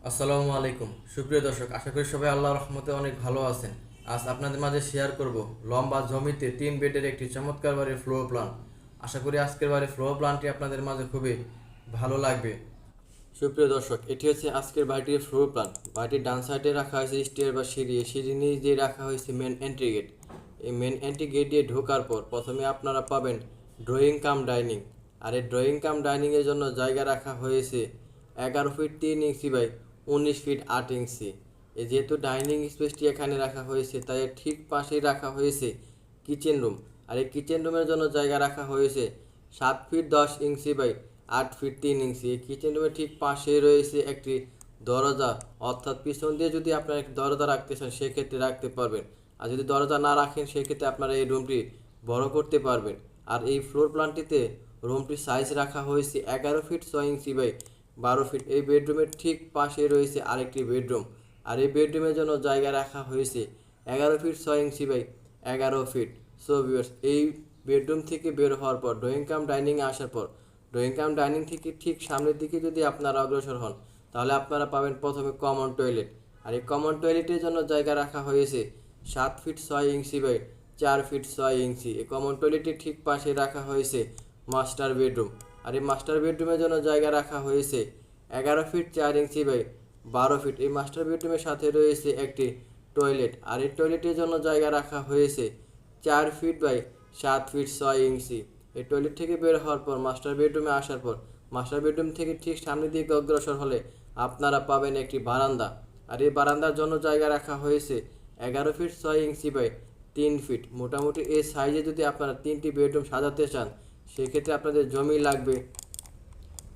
আসসালামু আলাইকুম সুপ্রিয় দর্শক, আশা করি সবাই আল্লাহর রহমতে অনেক ভালো আছেন। আজ আপনাদের মাঝে শেয়ার করব লম্বা জমিতে 3 বেডের একটি চমৎকার বাড়ির ফ্লোর প্ল্যান। আশা করি আজকের বাড়ির ফ্লোর প্ল্যানটি আপনাদের মাঝে খুবই ভালো লাগবে। সুপ্রিয় দর্শক, এটি হচ্ছে আজকের বাড়িটির ফ্লোর প্ল্যান। বাড়িটির ডান সাইডে রাখা হয়েছে স্টেয়ার বা সিঁড়ি, সিঁড়ি নিচ দিয়ে রাখা হয়েছে মেন এন্ট্রি গেট। এই মেন এন্ট্রি গেট দিয়ে ঢোকার পর প্রথমে আপনারা পাবেন ড্রয়িং কাম ডাইনিং। আর এই ড্রয়িং কাম ডাইনিংয়ের জন্য জায়গা রাখা হয়েছে 11 ফিট 3 ইঞ্চি বাই 19 ফিট 8 ইঞ্চি। যেহেতু ডাইনিং স্পেসটি এখানে রাখা হয়েছে, তাই এর ঠিক পাশেই রাখা হয়েছে কিচেন রুম। আর এই কিচেন রুমের জন্য জায়গা রাখা হয়েছে 7 ফিট 10 ইঞ্চি বাই 8 ফিট 3 ইঞ্চি। এই কিচেন রুমের ঠিক পাশেই রয়েছে একটি দরজা, অর্থাৎ পিছন দিয়ে যদি আপনারা একটি দরজা রাখতে চান সেক্ষেত্রে রাখতে পারবেন। আর যদি দরজা না রাখেন সেক্ষেত্রে আপনারা এই রুমটি বড় করতে পারবেন। আর এই ফ্লোর প্ল্যানটিতে রুমটির সাইজ রাখা হয়েছে 11 ফিট 6 ইঞ্চি বাই 12 ফিট। এই বেডরুমের ঠিক পাশে রয়েছে আরেকটি বেডরুম। আর এই বেডরুমের জন্য জায়গা রাখা হয়েছে 11 feet 6 inch by 11 feet. So viewers, এই বেডরুম থেকে বের হওয়ার পর ড্রয়িং কাম ডাইনিংয়ে আসার পর ড্রয়িং কাম ডাইনিং থেকে ঠিক সামনের দিকে যদি আপনারা অগ্রসর হন, তাহলে আপনারা পাবেন প্রথমে কমন টয়লেট। আর এই কমন টয়লেটের জন্য জায়গা রাখা হয়েছে 7 ফিট 6 ইঞ্চি বাই 4 ফিট 6 ইঞ্চি। এই কমন টয়লেটের ঠিক পাশে রাখা হয়েছে মাস্টার বেডরুম। আর এই মাস্টার বেডরুমের জন্য জায়গা রাখা হয়েছে 11 ফিট 4 ইঞ্চি বাই 12 ফিট। এই মাস্টার বেডরুমের সাথে রয়েছে একটি টয়লেট। আর এই টয়লেটের জন্য জায়গা রাখা হয়েছে 4 ফিট বাই 7 ফিট 6 ইঞ্চি। এই টয়লেট থেকে বের হওয়ার পর মাস্টার বেডরুমে আসার পর মাস্টার বেডরুম থেকে ঠিক সামনের দিকে অগ্রসর হলে আপনারা পাবেন একটি বারান্দা। আর এই বারান্দার জন্য জায়গা রাখা হয়েছে 11 ফিট 6 ইঞ্চি বাই 3 ফিট। মোটামুটি এই সাইজে যদি আপনারা 3টি বেডরুম সাজাতে চান সেক্ষেত্রে আপনাদের জমি লাগবে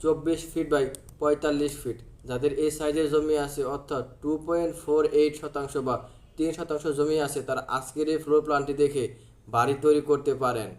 24 ফিট বাই 45 ফিট। যাদের এই সাইজের জমি আছে, অর্থাৎ 2.48% বা 3% জমি আছে, তারা আজকের এই ফ্লোর প্ল্যানটি দেখে বাড়ি তৈরি করতে পারেন।